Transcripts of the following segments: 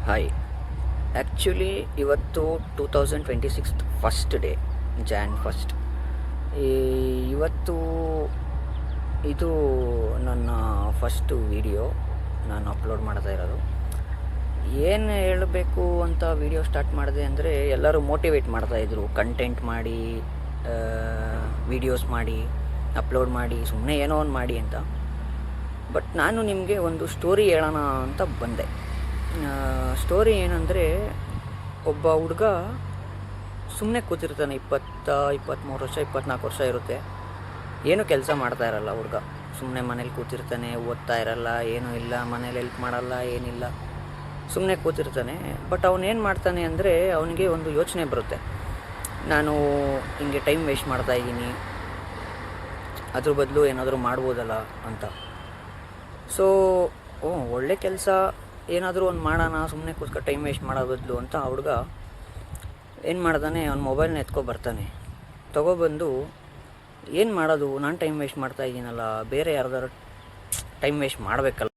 Hi. Actually ಇವತ್ತು 2026 first day, John first. ಇವತ್ತು ಇದು ನನ್ನ ಫಸ್ಟು ವಿಡಿಯೋ ನಾನು ಅಪ್ಲೋಡ್ ಮಾಡ್ತಾ ಇರೋದು. ಏನು ಹೇಳಬೇಕು ಅಂತ ವಿಡಿಯೋ ಸ್ಟಾರ್ಟ್ ಮಾಡಿದೆ ಅಂದರೆ, ಎಲ್ಲರೂ ಮೋಟಿವೇಟ್ ಮಾಡ್ತಾಯಿದ್ರು, ಕಂಟೆಂಟ್ ಮಾಡಿ, ವಿಡಿಯೋಸ್ ಮಾಡಿ, ಅಪ್ಲೋಡ್ ಮಾಡಿ, ಸುಮ್ಮನೆ ಏನೋ ಒಂದು ಮಾಡಿ ಅಂತ. ಬಟ್ ನಾನು ನಿಮಗೆ ಒಂದು ಸ್ಟೋರಿ ಹೇಳೋಣ ಅಂತ ಬಂದೆ. ಸ್ಟೋರಿ ಏನಂದರೆ, ಒಬ್ಬ ಹುಡುಗ ಸುಮ್ಮನೆ ಕೂತಿರ್ತಾನೆ. 23 ವರ್ಷ, 24 ವರ್ಷ ಇರುತ್ತೆ. ಏನೂ ಕೆಲಸ ಮಾಡ್ತಾ ಇರಲ್ಲ ಹುಡುಗ. ಸುಮ್ಮನೆ ಮನೇಲಿ ಕೂತಿರ್ತಾನೆ, ಓದ್ತಾ ಇರಲ್ಲ, ಏನೂ ಇಲ್ಲ, ಮನೇಲಿ ಹೆಲ್ಪ್ ಮಾಡಲ್ಲ, ಏನಿಲ್ಲ, ಸುಮ್ಮನೆ ಕೂತಿರ್ತಾನೆ. ಬಟ್ ಅವನೇನು ಮಾಡ್ತಾನೆ ಅಂದರೆ, ಅವನಿಗೆ ಒಂದು ಯೋಚನೆ ಬರುತ್ತೆ, ನಾನು ಹಿಂಗೆ ಟೈಮ್ ವೇಸ್ಟ್ ಮಾಡ್ತಾಯಿದ್ದೀನಿ, ಅದ್ರ ಬದಲು ಏನಾದರೂ ಮಾಡ್ಬೋದಲ್ಲ ಅಂತ. ಸೊ ಒಳ್ಳೆ ಕೆಲಸ ಏನಾದರೂ ಒಂದು ಮಾಡೋಣ, ಸುಮ್ಮನೆ ಕೂತ್ಕೊಂಡು ಟೈಮ್ ವೇಸ್ಟ್ ಮಾಡೋ ಬದಲು ಅಂತ ಆ ಹುಡುಗ ಏನು ಮಾಡ್ತಾನೆ, ಅವ್ನ ಮೊಬೈಲ್ನ ಬರ್ತಾನೆ. ತೊಗೊಬಂದು ಏನು ಮಾಡೋದು, ನಾನು ಟೈಮ್ ವೇಸ್ಟ್ ಮಾಡ್ತಾಯಿದ್ದೀನಲ್ಲ, ಬೇರೆ ಯಾರ್ದಾರು ಟೈಮ್ ವೇಸ್ಟ್ ಮಾಡಬೇಕಲ್ಲ.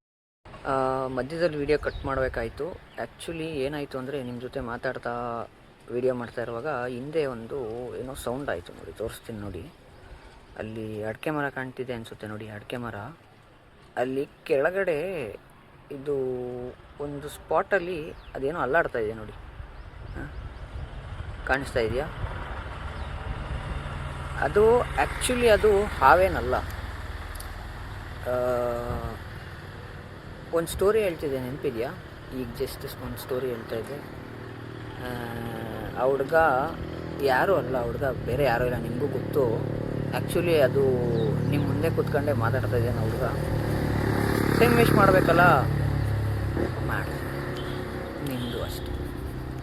ಮಧ್ಯದಲ್ಲಿ ವೀಡಿಯೋ ಕಟ್ ಮಾಡಬೇಕಾಯ್ತು. ಆ್ಯಕ್ಚುಲಿ ಏನಾಯಿತು ಅಂದರೆ, ನಿಮ್ಮ ಜೊತೆ ಮಾತಾಡ್ತಾ ವೀಡಿಯೋ ಮಾಡ್ತಾ ಇರುವಾಗ ಹಿಂದೆ ಒಂದು ಏನೋ ಸೌಂಡ್ ಆಯಿತು. ನೋಡಿ, ತೋರಿಸ್ತೀನಿ ನೋಡಿ. ಅಲ್ಲಿ ಅಡಿಕೆ ಮರ ಕಾಣ್ತಿದೆ ಅನಿಸುತ್ತೆ ನೋಡಿ, ಅಡಿಕೆ ಮರ. ಅಲ್ಲಿ ಕೆಳಗಡೆ ಇದು ಒಂದು ಸ್ಪಾಟಲ್ಲಿ ಅದೇನೋ ಅಲ್ಲಾಡ್ತಾ ಇದೆ ನೋಡಿ, ಕಾಣಿಸ್ತಾ ಇದೆಯಾ? ಅದು ಆ್ಯಕ್ಚುಲಿ ಅದು ಹಾವೇನಲ್ಲ. ಒಂದು ಸ್ಟೋರಿ ಹೇಳ್ತಿದ್ದೆ, ನೆನಪಿದೆಯಾ? ಈಗ ಜಸ್ಟ್ ಒಂದು ಸ್ಟೋರಿ ಹೇಳ್ತಾ ಇದ್ದೆ. ಆ ಹುಡುಗ ಯಾರೂ ಅಲ್ಲ, ಹುಡುಗ ಬೇರೆ ಯಾರೂ ಇಲ್ಲ, ನಿಮಗೂ ಗೊತ್ತು. ಆ್ಯಕ್ಚುಲಿ ಅದು ನಿಮ್ಮ ಮುಂದೆ ಕೂತ್ಕೊಂಡೆ ಮಾತಾಡ್ತಾ ಇದ್ದೇನೆ. ಹುಡುಗ ಟೈಮ್ ವೇಸ್ಟ್ ಮಾಡಬೇಕಲ್ಲ, ಮಾಡಿ, ನಿಮ್ಮದು ಅಷ್ಟೆ.